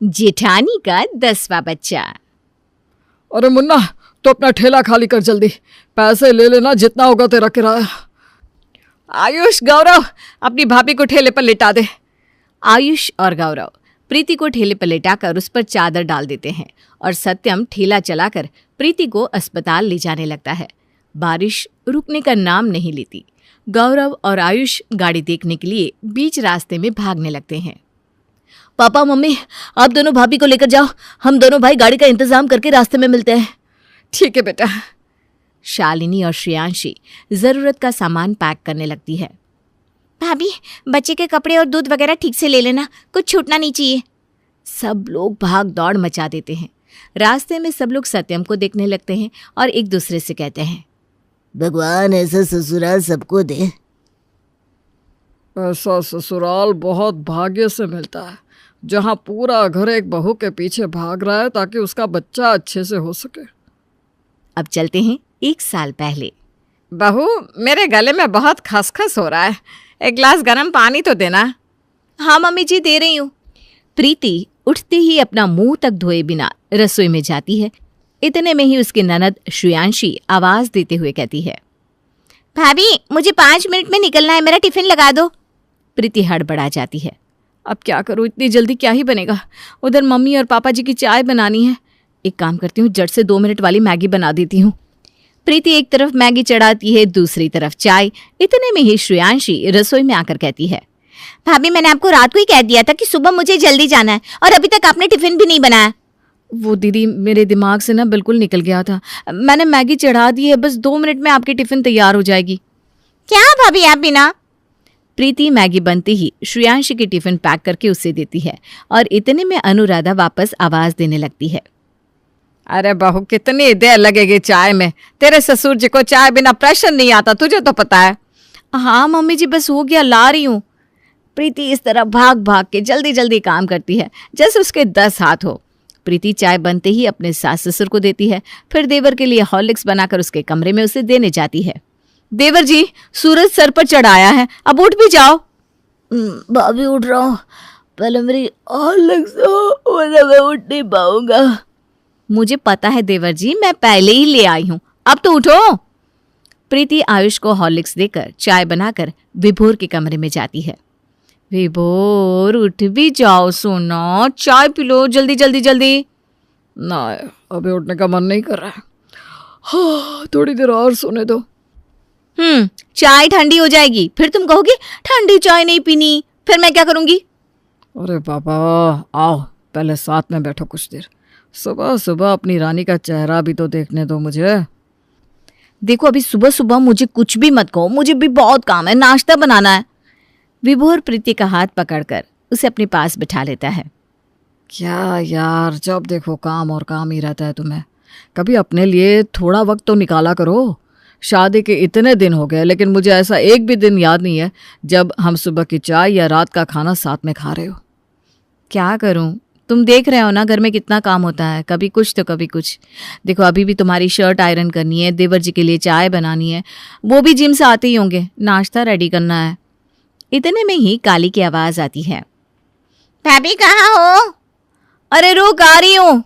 जेठानी का 10वां बच्चा। अरे मुन्ना, तो अपना ठेला खाली कर जल्दी, पैसे ले लेना जितना होगा तेरा किराया। आयुष, गौरव, अपनी भाभी को ठेले पर लिटा दे। आयुष और गौरव प्रीति को ठेले पर लिटाकर उस पर चादर डाल देते हैं और सत्यम ठेला चलाकर प्रीति को अस्पताल ले जाने लगता है। बारिश रुकने का नाम नहीं लेती। गौरव और आयुष गाड़ी देखने के लिए बीच रास्ते में भागने लगते हैं। पापा मम्मी, आप दोनों भाभी को लेकर जाओ, हम दोनों भाई गाड़ी का इंतजाम करके रास्ते में मिलते हैं। ठीक है बेटा। शालिनी और श्रेयांशी जरूरत का सामान पैक करने लगती है। भाभी, बच्चे के कपड़े और दूध वगैरह ठीक से ले लेना, कुछ छूटना नहीं चाहिए। सब लोग भाग दौड़ मचा देते हैं। रास्ते में सब लोग सत्यम को देखने लगते हैं और एक दूसरे से कहते हैं, भगवान ऐसा ससुराल सबको दे। ऐसा ससुराल बहुत भाग्य से मिलता है, जहाँ पूरा घर एक बहू के पीछे भाग रहा है ताकि उसका बच्चा अच्छे से हो सके। अब चलते हैं 1 साल पहले। बहू, मेरे गले में बहुत खसखस हो रहा है, एक गिलास गर्म पानी तो देना। हाँ मम्मी जी, दे रही हूँ। प्रीति उठते ही अपना मुंह तक धोए बिना रसोई में जाती है। इतने में ही उसकी ननद श्रेयांशी आवाज देते हुए कहती है, भाभी मुझे 5 मिनट में निकलना है, मेरा टिफिन लगा दो। प्रीति हड़बड़ा जाती है। अब क्या करूँ, इतनी जल्दी क्या ही बनेगा, उधर मम्मी और पापा जी की चाय बनानी है। एक काम करती हूँ, झट से 2 मिनट वाली मैगी बना देती हूँ। प्रीति एक तरफ मैगी चढ़ाती है, दूसरी तरफ चाय। इतने में ही श्रेयांशी रसोई में आकर कहती है, भाभी मैंने आपको रात को ही कह दिया था कि सुबह मुझे जल्दी जाना है और अभी तक आपने टिफिन भी नहीं बनाया। वो दीदी, मेरे दिमाग से ना बिल्कुल निकल गया था। मैंने मैगी चढ़ा दी है, बस 2 मिनट में आपकी टिफिन तैयार हो जाएगी। क्या भाभी आप बिना? प्रीति मैगी बनती ही श्रेयांशी की टिफिन पैक करके उसे देती है और इतने में अनुराधा वापस आवाज देने लगती है, अरे बहू, कितनी देर लगेगी चाय में? तेरे ससुर जी को चाय बिना प्रेशर नहीं आता, तुझे तो पता है। हाँ मम्मी जी, बस हो गया, ला रही हूँ। प्रीति इस तरह भाग भाग के जल्दी जल्दी काम करती है जैसे उसके 10 हाथ हो। प्रीति चाय बनते ही अपने सास ससुर को देती है, फिर देवर के लिए हॉर्लिक्स बनाकर उसके कमरे में उसे देने जाती है। देवर जी, सूरज सर पर चढ़ाया है, अब उठ भी जाओ। भाभी उठ रहा हूँ, पहले मेरी हॉर्लिक्स दो, वरना मैं उठ नहीं पाऊंगा। मुझे पता है देवर जी, मैं पहले ही ले आई हूँ, अब तो उठो। प्रीति आयुष को हॉर्लिक्स देकर चाय बनाकर विभोर के कमरे में जाती है। विभोर, उठ भी जाओ सोना, चाय पी लो, जल्दी जल्दी जल्दी। ना, अभी उठने का मन नहीं कर रहा है। हाँ, थोड़ी देर और सोने दो। चाय ठंडी हो जाएगी, फिर तुम कहोगे ठंडी चाय नहीं पीनी, फिर मैं क्या करूंगी? अरे पापा, आओ पहले साथ में बैठो कुछ देर। सुबह सुबह अपनी रानी का चेहरा भी तो देखने दो मुझे। देखो, अभी सुबह सुबह मुझे कुछ भी मत कहो, मुझे भी बहुत काम है, नाश्ता बनाना है। विभोर प्रीति का हाथ पकड़कर उसे अपने पास बिठा लेता है। क्या यार, जब देखो काम और काम ही रहता है तुम्हें। कभी अपने लिए थोड़ा वक्त तो निकाला करो। शादी के इतने दिन हो गए, लेकिन मुझे ऐसा एक भी दिन याद नहीं है जब हम सुबह की चाय या रात का खाना साथ में खा रहे हो। क्या करूं, तुम देख रहे हो ना घर में कितना काम होता है, कभी कुछ तो कभी कुछ। देखो, अभी भी तुम्हारी शर्ट आयरन करनी है, देवर जी के लिए चाय बनानी है, वो भी जिम से आते ही होंगे, नाश्ता रेडी करना है। इतने में ही काली की आवाज आती है, भाभी कहाँ हो? अरे रुक, आ रही हूं।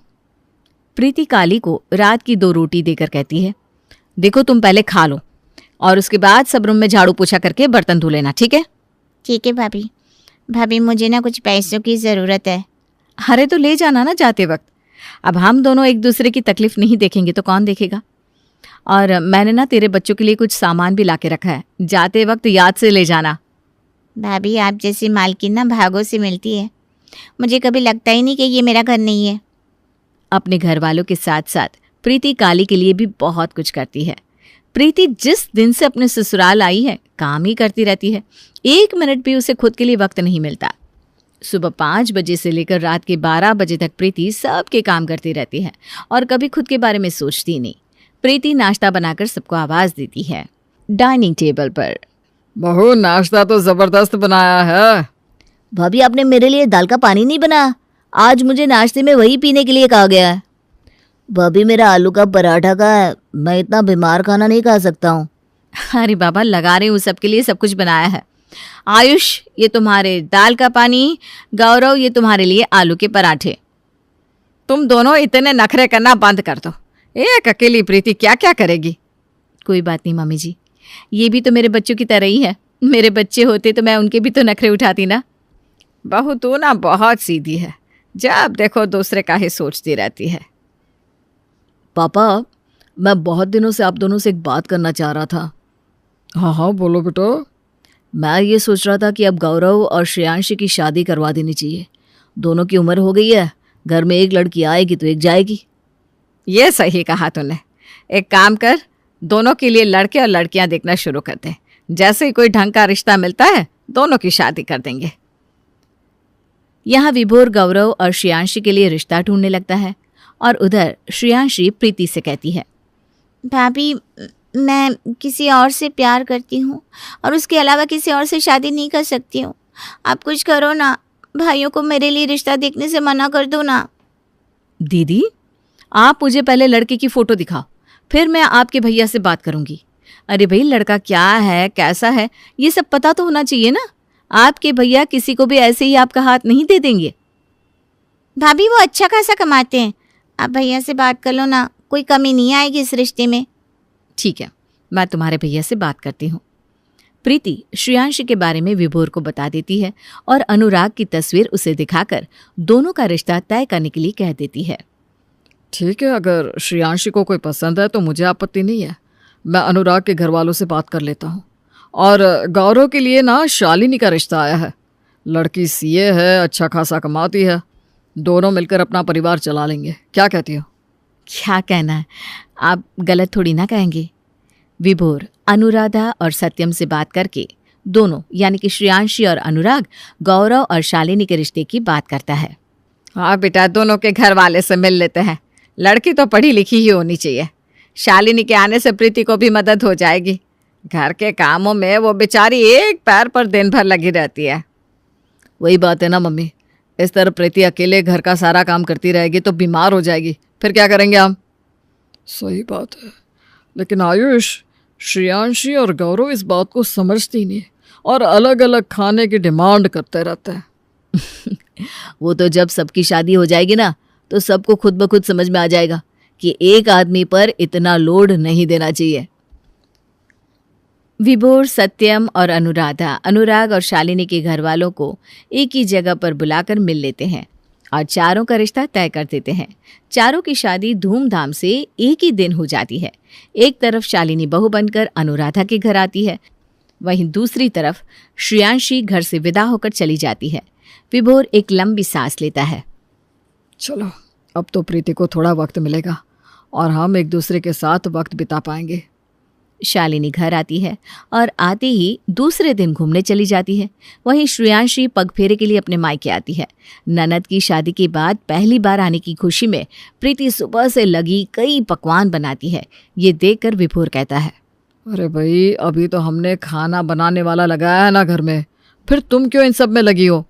प्रीति काली को रात की 2 रोटी देकर कहती है, देखो तुम पहले खा लो और उसके बाद सब रूम में झाड़ू पोछा करके बर्तन धो लेना, ठीक है? ठीक है भाभी। भाभी मुझे ना कुछ पैसों की ज़रूरत है। अरे तो ले जाना ना जाते वक्त। अब हम दोनों एक दूसरे की तकलीफ नहीं देखेंगे तो कौन देखेगा? और मैंने ना तेरे बच्चों के लिए कुछ सामान भी ला के रखा है, जाते वक्त याद से ले जाना। भाभी, आप जैसी मालकिन ना भागों से मिलती है, मुझे कभी लगता ही नहीं कि ये मेरा घर नहीं है। अपने घर वालों के साथ साथ प्रीति काली के लिए भी बहुत कुछ करती है। प्रीति जिस दिन से अपने ससुराल आई है काम ही करती रहती है, 1 मिनट भी उसे खुद के लिए वक्त नहीं मिलता। सुबह 5 बजे से लेकर रात के 12 बजे तक प्रीति सबके काम करती रहती है और कभी खुद के बारे में सोचती नहीं। प्रीति नाश्ता बनाकर सबको आवाज देती है। डाइनिंग टेबल पर, बहू नाश्ता तो जबरदस्त बनाया है। भाभी, आपने मेरे लिए दाल का पानी नहीं बनाया? आज मुझे नाश्ते में वही पीने के लिए कहा गया है। भाभी, मेरा आलू का पराठा का है, मैं इतना बीमार खाना नहीं खा सकता हूँ। अरे बाबा, लगा रही हूँ सबके लिए, सब कुछ बनाया है। आयुष, ये तुम्हारे दाल का पानी, गौरव ये तुम्हारे लिए आलू के पराठे। तुम दोनों इतने नखरे करना बंद कर दो। एक अकेली प्रीति क्या क्या करेगी। कोई बात नहीं मामी जी, ये भी तो मेरे बच्चों की तरह ही है। मेरे बच्चे होते तो मैं उनके भी तो नखरे उठाती ना। बहू तू ना बहुत सीधी है, जब देखो दूसरे का ही सोचती रहती है। पापा, मैं बहुत दिनों से आप दोनों से एक बात करना चाह रहा था। हाँ हाँ बोलो बेटा। मैं ये सोच रहा था कि अब गौरव और श्रेयांशी की शादी करवा देनी चाहिए। दोनों की उम्र हो गई है, घर में एक लड़की आएगी तो एक जाएगी। ये सही कहा तूने। एक काम कर, दोनों के लिए लड़के और लड़कियां देखना शुरू कर दे। जैसे ही कोई ढंग का रिश्ता मिलता है दोनों की शादी कर देंगे। यहाँ विभोर गौरव और श्रेयांशी के लिए रिश्ता ढूंढने लगता है और उधर श्रेयांशी प्रीति से कहती है, भाभी मैं किसी और से प्यार करती हूँ और उसके अलावा किसी और से शादी नहीं कर सकती हूँ। आप कुछ करो ना, भाइयों को मेरे लिए रिश्ता देखने से मना कर दो ना। दीदी आप मुझे पहले लड़के की फोटो दिखाओ, फिर मैं आपके भैया से बात करूंगी। अरे भाई, लड़का क्या है कैसा है ये सब पता तो होना चाहिए ना। आपके भैया किसी को भी ऐसे ही आपका हाथ नहीं दे देंगे। भाभी वो अच्छा खासा कमाते हैं, आप भैया से बात कर लो ना, कोई कमी नहीं आएगी इस रिश्ते में। ठीक है, मैं तुम्हारे भैया से बात करती हूँ। प्रीति श्रेयांशी के बारे में विभोर को बता देती है और अनुराग की तस्वीर उसे दिखाकर दोनों का रिश्ता तय करने के लिए कह देती है। ठीक है, अगर श्रेयांशी को कोई पसंद है तो मुझे आपत्ति नहीं है। मैं अनुराग के घर वालों से बात कर लेता हूँ। और गौरव के लिए ना शालिनी का रिश्ता आया है। लड़की सीए है, अच्छा खासा कमाती है। दोनों मिलकर अपना परिवार चला लेंगे। क्या कहती हो? क्या कहना है, आप गलत थोड़ी ना कहेंगे। विभोर अनुराधा और सत्यम से बात करके दोनों यानी कि श्रेयांशी और अनुराग गौरव और शालिनी के रिश्ते की बात करता है। हाँ बेटा, दोनों के घर वाले से मिल लेते हैं। लड़की तो पढ़ी लिखी ही होनी चाहिए। शालिनी के आने से प्रीति को भी मदद हो जाएगी। घर के कामों में वो बेचारी एक पैर पर दिन भर लगी रहती है। वही बात है ना मम्मी, इस तरह प्रीति अकेले घर का सारा काम करती रहेगी तो बीमार हो जाएगी। फिर क्या करेंगे हम? सही बात है, लेकिन आयुष, श्रेयांशी और गौरव इस बात को समझती नहीं और अलग अलग खाने की डिमांड करते रहते हैं। वो तो जब सबकी शादी हो जाएगी ना तो सबको खुद ब खुद समझ में आ जाएगा कि एक आदमी पर इतना लोड नहीं देना चाहिए। विभोर सत्यम और अनुराधा अनुराग और शालिनी के घर वालों को एक ही जगह पर बुलाकर मिल लेते हैं और चारों का रिश्ता तय कर देते हैं। चारों की शादी धूमधाम से एक ही दिन हो जाती है। एक तरफ शालिनी बहू बनकर अनुराधा के घर आती है, वहीं दूसरी तरफ श्रेयांशी घर से विदा होकर चली जाती है। विभोर एक लंबी सांस लेता है। चलो, अब तो प्रीति को थोड़ा वक्त मिलेगा और हम एक दूसरे के साथ वक्त बिता पाएंगे। शालिनी घर आती है और आते ही दूसरे दिन घूमने चली जाती है। वहीं श्रेयांशी पगफेरे के लिए अपने मायके आती है। ननद की शादी के बाद पहली बार आने की खुशी में प्रीति सुबह से लगी कई पकवान बनाती है। ये देखकर विभोर कहता है, अरे भाई, अभी तो हमने खाना बनाने वाला लगाया है ना घर में, फिर तुम क्यों इन सब में लगी हो?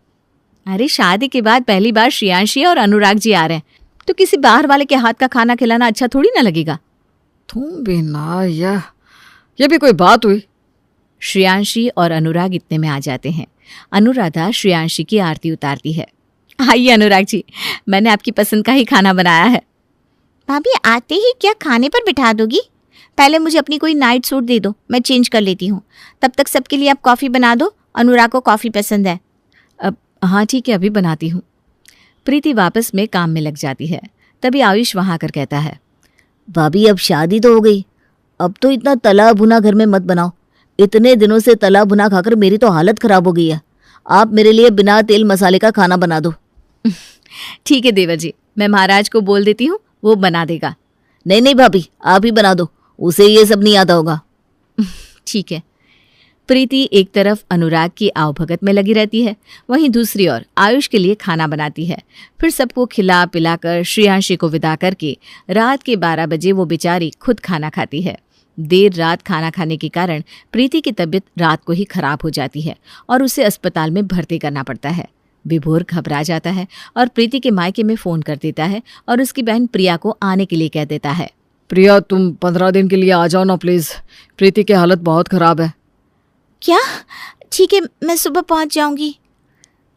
अरे शादी के बाद पहली बार श्रेयांशी और अनुराग जी आ रहे हैं तो किसी बाहर वाले के हाथ का खाना खिलाना अच्छा थोड़ी ना लगेगा। तुम भी ना, ये भी कोई बात हुई? श्रेयांशी और अनुराग इतने में आ जाते हैं। अनुराधा श्रेयांशी की आरती उतारती है। आइए अनुराग जी, मैंने आपकी पसंद का ही खाना बनाया है। भाभी आते ही क्या खाने पर बिठा दोगी? पहले मुझे अपनी कोई नाइट सूट दे दो, मैं चेंज कर लेती हूँ। तब तक सबके लिए आप कॉफ़ी बना दो, अनुराग को कॉफ़ी पसंद है। अब हाँ ठीक है, अभी बनाती हूँ। प्रीति वापस में काम में लग जाती है। तभी आयुष वहां आकर कहता है, भाभी अब शादी तो हो गई, अब तो इतना तला भुना घर में मत बनाओ। इतने दिनों से तला भुना खाकर मेरी तो हालत खराब हो गई है। आप मेरे लिए बिना तेल मसाले का खाना बना दो। ठीक है देवर जी, मैं महाराज को बोल देती हूँ, वो बना देगा। नहीं नहीं भाभी, आप ही बना दो, उसे ये सब नहीं आता होगा। ठीक है। प्रीति एक तरफ अनुराग की आवभगत में लगी रहती है, वहीं दूसरी ओर आयुष के लिए खाना बनाती है। फिर सबको खिला पिलाकर श्रेयांशी को विदा करके रात के 12 बजे वो बेचारी खुद खाना खाती है। देर रात खाना खाने के कारण प्रीति की तबीयत रात को ही खराब हो जाती है और उसे अस्पताल में भर्ती करना पड़ता है। विभोर घबरा जाता है और प्रीति के मायके में फ़ोन कर देता है और उसकी बहन प्रिया को आने के लिए कह देता है। प्रिया, तुम 15 दिन के लिए आ जाओ ना प्लीज़, प्रीति की हालत बहुत ख़राब है। क्या? ठीक है, मैं सुबह पहुँच जाऊँगी।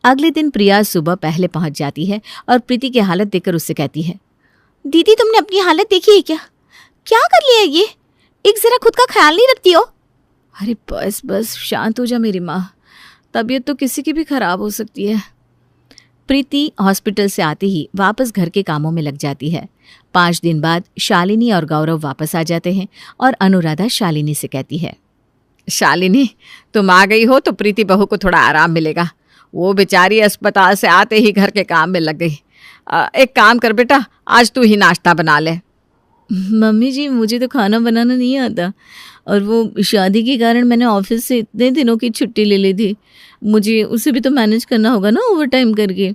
अगले दिन प्रिया सुबह पहले पहुंच जाती है और प्रीति की हालत देखकर उससे कहती है, दीदी तुमने अपनी हालत देखी है क्या? क्या कर लिया ये? एक जरा खुद का ख्याल नहीं रखती हो? अरे बस बस शांत हो जा मेरी माँ, तबीयत तो किसी की भी खराब हो सकती है। प्रीति हॉस्पिटल से आते ही वापस घर के कामों में लग जाती है। 5 दिन बाद शालिनी और गौरव वापस आ जाते हैं और अनुराधा शालिनी से कहती है, शालिनी, तुम आ गई हो तो प्रीति बहू को थोड़ा आराम मिलेगा। वो बेचारी अस्पताल से आते ही घर के काम में लग गई। एक काम कर बेटा, आज तू ही नाश्ता बना ले। मम्मी जी मुझे तो खाना बनाना नहीं आता, और वो शादी के कारण मैंने ऑफिस से इतने दिनों की छुट्टी ले ली थी, मुझे उसे भी तो मैनेज करना होगा ना ओवर टाइम करके।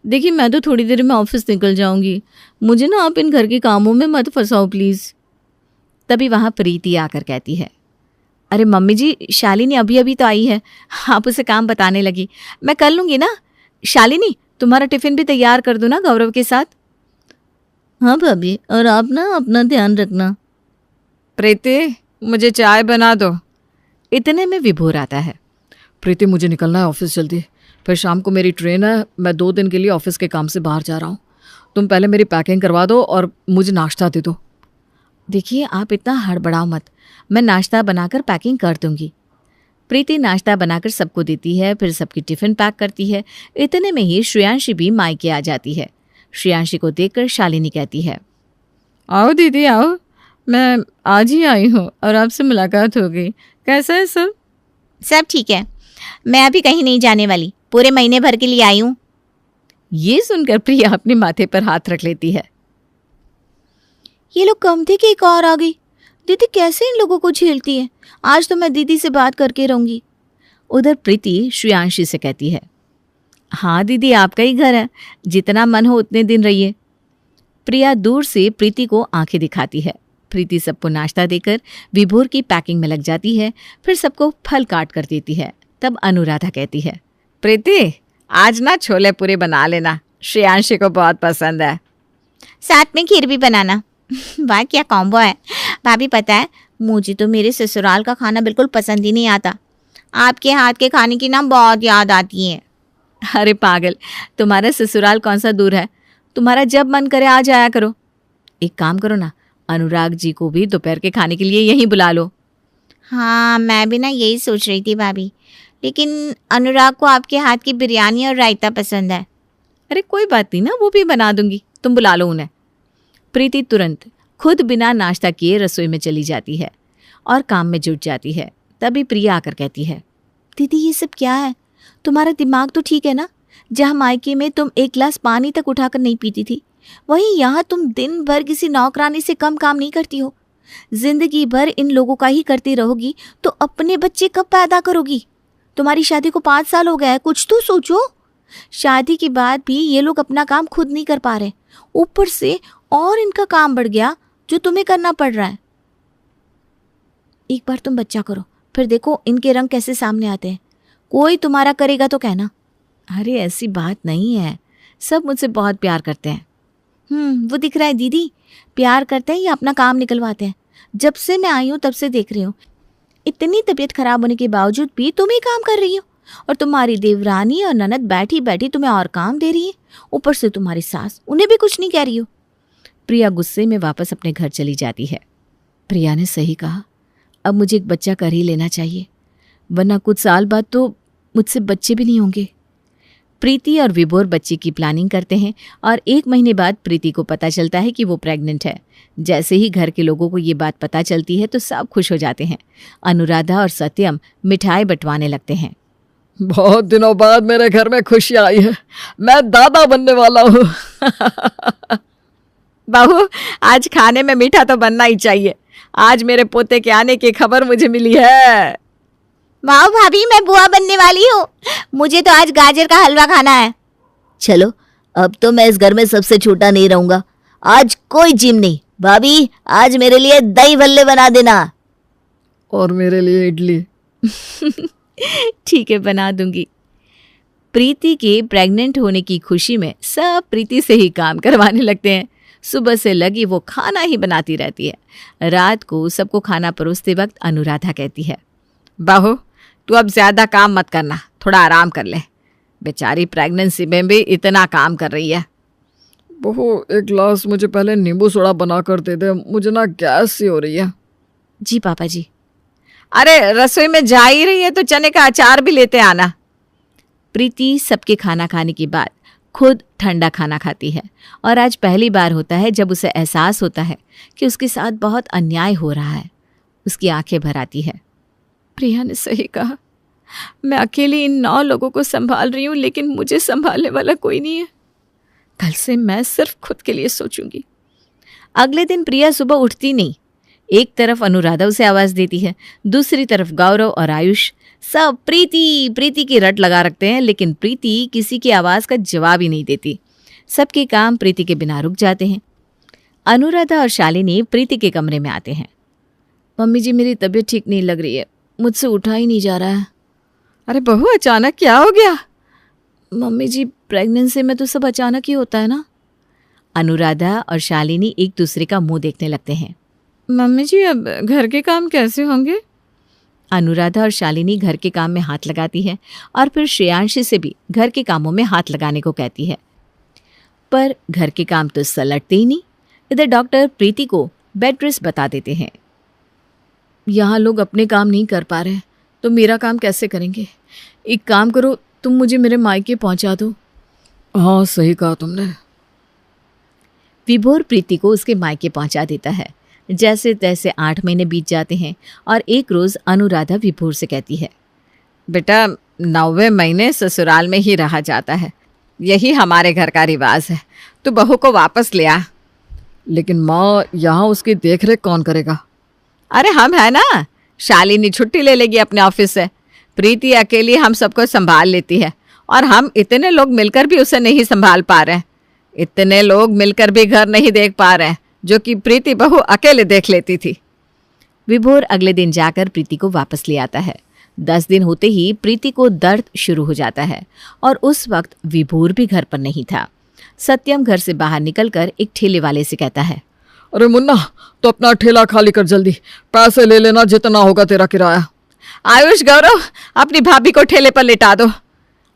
देखिए मैं तो थोड़ी देर में ऑफिस निकल जाऊंगी, मुझे ना आप इन घर के कामों में मत फंसाओ प्लीज़। तभी वहाँ प्रीति आकर कहती है, अरे मम्मी जी, शालिनी अभी अभी तो आई है, आप उसे काम बताने लगी, मैं कर लूँगी ना। शालिनी, तुम्हारा टिफ़िन भी तैयार कर दो ना गौरव के साथ। हाँ भाभी, और आप ना अपना ध्यान रखना। प्रीति, मुझे चाय बना दो। इतने में विभोर आता है। प्रीति मुझे निकलना है ऑफिस जल्दी, फिर शाम को मेरी ट्रेन है, मैं 2 दिन के लिए ऑफिस के काम से बाहर जा रहा हूँ। तुम पहले मेरी पैकिंग करवा दो और मुझे नाश्ता दे दो। देखिए आप इतना हड़बड़ाओ मत, मैं नाश्ता बनाकर पैकिंग कर दूंगी। प्रीति नाश्ता बनाकर सबको देती है, फिर सबकी टिफ़िन पैक करती है। इतने में ही श्रेयांशी भी मायके आ जाती है। श्रेयांशी को देखकर शालिनी कहती है, आओ दीदी आओ, मैं आज ही आई हूँ और आपसे मुलाकात हो गई। कैसा है सब? सब ठीक है, मैं अभी कहीं नहीं जाने वाली, पूरे महीने भर के लिए आई हूँ। ये सुनकर प्रिया अपने माथे पर हाथ रख लेती है। ये लोग कम थे कि एक और आ गई। दीदी कैसे इन लोगों को झेलती है? आज तो मैं दीदी से बात करके रहूंगी। उधर प्रीति श्रेयांशी से कहती है, हाँ दीदी, आपका ही घर है, जितना मन हो उतने दिन रहिए। प्रिया दूर से प्रीति को आंखें दिखाती है। प्रीति सबको नाश्ता देकर विभोर की पैकिंग में लग जाती है, फिर सबको फल काट कर देती है। तब अनुराधा कहती है, प्रीति, आज ना छोले पूरी बना लेना, श्रेयांशी को बहुत पसंद है। साथ में खीर भी बनाना। वाह क्या कॉम्बो है। भाभी पता है, मुझे तो मेरे ससुराल का खाना बिल्कुल पसंद ही नहीं आता। आपके हाथ के खाने की ना बहुत याद आती है। अरे पागल, तुम्हारा ससुराल कौन सा दूर है, तुम्हारा जब मन करे आ जाया करो। एक काम करो ना, अनुराग जी को भी दोपहर के खाने के लिए यहीं बुला लो। हाँ, मैं भी ना यही सोच रही थी भाभी, लेकिन अनुराग को आपके हाथ की बिरयानी और रायता पसंद है। अरे कोई बात नहीं ना, वो भी बना दूंगी, तुम बुला लो उन्हें। प्रीति तुरंत खुद बिना नाश्ता किए रसोई में चली जाती है और काम में जुट जाती है। तभी प्रिया आकर कहती है, दीदी ये सब क्या है? तुम्हारा दिमाग तो ठीक है ना? जहाँ मायके में तुम 1 गिलास पानी तक उठाकर नहीं पीती थी, वहीं यहाँ तुम दिन भर किसी नौकरानी से कम काम नहीं करती हो। जिंदगी भर इन लोगों का ही करती रहोगी तो अपने बच्चे कब पैदा करोगी? तुम्हारी शादी को 5 साल हो गया है, कुछ तो सोचो। शादी के बाद भी ये लोग अपना काम खुद नहीं कर पा रहे, ऊपर से और इनका काम बढ़ गया जो तुम्हें करना पड़ रहा है। एक बार तुम बच्चा करो, फिर देखो इनके रंग कैसे सामने आते हैं। कोई तुम्हारा करेगा तो कहना। अरे ऐसी बात नहीं है, सब मुझसे बहुत प्यार करते हैं। वो दिख रहा है दीदी, प्यार करते हैं या अपना काम निकलवाते हैं। जब से मैं आई हूँ तब से देख रही हूँ, इतनी तबीयत खराब होने के बावजूद भी तुम ही काम कर रही हो, और तुम्हारी देवरानी और ननद बैठी बैठी तुम्हें और काम दे रही है। ऊपर से तुम्हारी सास, उन्हें भी कुछ नहीं कह रही हो। प्रिया गुस्से में वापस अपने घर चली जाती है। प्रिया ने सही कहा, अब मुझे एक बच्चा कर ही लेना चाहिए, वरना कुछ साल बाद तो मुझसे बच्चे भी नहीं होंगे। प्रीति और विभोर बच्चे की प्लानिंग करते हैं और 1 महीने बाद प्रीति को पता चलता है कि वो प्रेग्नेंट है। जैसे ही घर के लोगों को ये बात पता चलती है तो सब खुश हो जाते हैं। अनुराधा और सत्यम मिठाई बंटवाने लगते हैं। बहुत दिनों बाद मेरे घर में खुशी आई है, मैं दादा बनने वाला हूँ। बहू, आज खाने में मीठा तो बनना ही चाहिए। आज मेरे पोते के आने की खबर मुझे मिली है। वाह भाभी, मैं बुआ बनने वाली हूँ। मुझे तो आज गाजर का हलवा खाना है। चलो, अब तो मैं इस घर में सबसे छोटा नहीं रहूंगा। आज कोई जिम नहीं। भाभी, आज मेरे लिए दही भल्ले बना देना। और मेरे लिए इडली। ठीक है, बना दूंगी। प्रीति के प्रेग्नेंट होने की खुशी में सब प्रीति से ही काम करवाने लगते हैं। सुबह से लगी वो खाना ही बनाती रहती है। रात को सबको खाना परोसते वक्त अनुराधा कहती है, बहू, तू अब ज्यादा काम मत करना, थोड़ा आराम कर ले। बेचारी प्रेगनेंसी में भी इतना काम कर रही है। बहू, एक गिलास मुझे पहले नींबू सोडा बना कर दे दे, मुझे ना गैस सी हो रही है। जी पापा जी। अरे रसोई में जा ही रही है तो चने का अचार भी लेते आना। प्रीति सबके खाना खाने के बाद खुद ठंडा खाना खाती है और आज पहली बार होता है जब उसे एहसास होता है कि उसके साथ बहुत अन्याय हो रहा है। उसकी आंखें भर आती है। प्रिया ने सही कहा, मैं अकेली इन 9 लोगों को संभाल रही हूँ, लेकिन मुझे संभालने वाला कोई नहीं है। कल से मैं सिर्फ खुद के लिए सोचूंगी। अगले दिन प्रिया सुबह उठती नहीं। एक तरफ अनुराधा उसे आवाज देती है, दूसरी तरफ गौरव और आयुष सब प्रीति प्रीति की रट लगा रखते हैं, लेकिन प्रीति किसी की आवाज का जवाब ही नहीं देती। सबके काम प्रीति के बिना रुक जाते हैं। अनुराधा और शालिनी प्रीति के कमरे में आते हैं। मम्मी जी, मेरी तबीयत ठीक नहीं लग रही है, मुझसे उठा ही नहीं जा रहा है। अरे बहू, अचानक क्या हो गया? मम्मी जी, प्रेगनेंसी में तो सब अचानक ही होता है ना। अनुराधा और शालिनी एक दूसरे का मुंह देखने लगते हैं। मम्मी जी, अब घर के काम कैसे होंगे? अनुराधा और शालिनी घर के काम में हाथ लगाती है और फिर श्रेयांशी से भी घर के कामों में हाथ लगाने को कहती है, पर घर के काम तो सलटते ही नहीं। इधर डॉक्टर प्रीति को बेड रेस्ट बता देते हैं। यहाँ लोग अपने काम नहीं कर पा रहे तो मेरा काम कैसे करेंगे? एक काम करो, तुम मुझे मेरे मायके पहुंचा दो। हाँ, सही कहा तुमने। विभोर प्रीति को उसके मायके पहुंचा देता है। जैसे तैसे 8 महीने बीत जाते हैं और एक रोज अनुराधा विभोर से कहती है, बेटा, 9वें महीने ससुराल में ही रहा जाता है, यही हमारे घर का रिवाज है। तू बहू को वापस ले आ। लेकिन माँ, यहाँ उसकी देखरेख कौन करेगा? अरे हम है ना, शालिनी छुट्टी ले लेगी अपने ऑफिस से। प्रीति अकेली हम सबको संभाल लेती है और हम इतने लोग मिलकर भी उसे नहीं संभाल पा रहे हैं। इतने लोग मिलकर भी घर नहीं देख पा रहे हैं जो कि प्रीति बहू अकेले देख लेती थी। विभोर अगले दिन जाकर प्रीति को वापस ले आता है। 10 दिन होते ही प्रीति को दर्द शुरू हो जाता है और उस वक्त विभोर भी घर पर नहीं था। सत्यम घर से बाहर निकलकर एक ठेले वाले से कहता है, अरे मुन्ना, तो अपना ठेला खाली कर जल्दी, पैसे ले लेना जितना होगा तेरा किराया। आयुष, गौरव, अपनी भाभी को ठेले पर लिटा दो।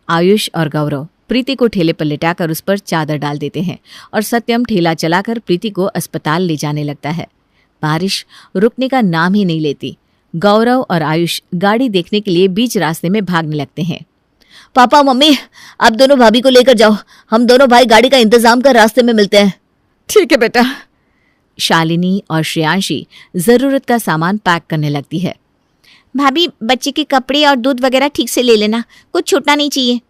आयुष और गौरव प्रीति को ठेले पर लिटाकर उस पर चादर डाल देते हैं और सत्यम ठेला चलाकर प्रीति को अस्पताल ले जाने लगता है। बारिश रुकने का नाम ही नहीं लेती। गौरव और आयुष गाड़ी देखने के लिए बीच रास्ते में भागने लगते हैं। पापा मम्मी, आप दोनों भाभी को लेकर जाओ, हम दोनों भाई गाड़ी का इंतजाम कर रास्ते में मिलते हैं। ठीक है बेटा। शालिनी और श्रेयांशी जरूरत का सामान पैक करने लगती है। भाभी, बच्चे के कपड़े और दूध वगैरह ठीक से ले लेना, कुछ छूटना नहीं चाहिए।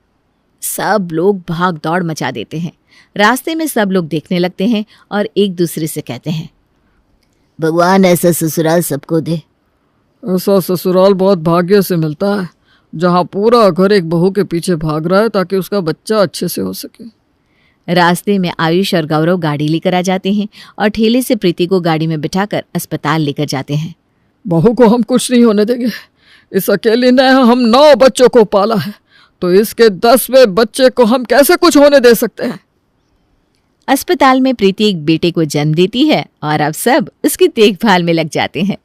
सब लोग भाग दौड़ मचा देते हैं। रास्ते में सब लोग देखने लगते हैं और एक दूसरे से कहते हैं, भगवान ऐसा ससुराल सबको दे। ऐसा ससुराल बहुत भाग्य से मिलता है जहाँ पूरा घर एक बहू के पीछे भाग रहा है ताकि उसका बच्चा अच्छे से हो सके। रास्ते में आयुष और गौरव गाड़ी लेकर आ जाते हैं और ठेले से प्रीति को गाड़ी में बिठाकर अस्पताल लेकर जाते हैं। बहू को हम कुछ नहीं होने देंगे। इस अकेली ने हम 9 बच्चों को पाला है, तो इसके 10वें बच्चे को हम कैसे कुछ होने दे सकते हैं? अस्पताल में प्रीति एक बेटे को जन्म देती है और अब सब उसकी देखभाल में लग जाते हैं।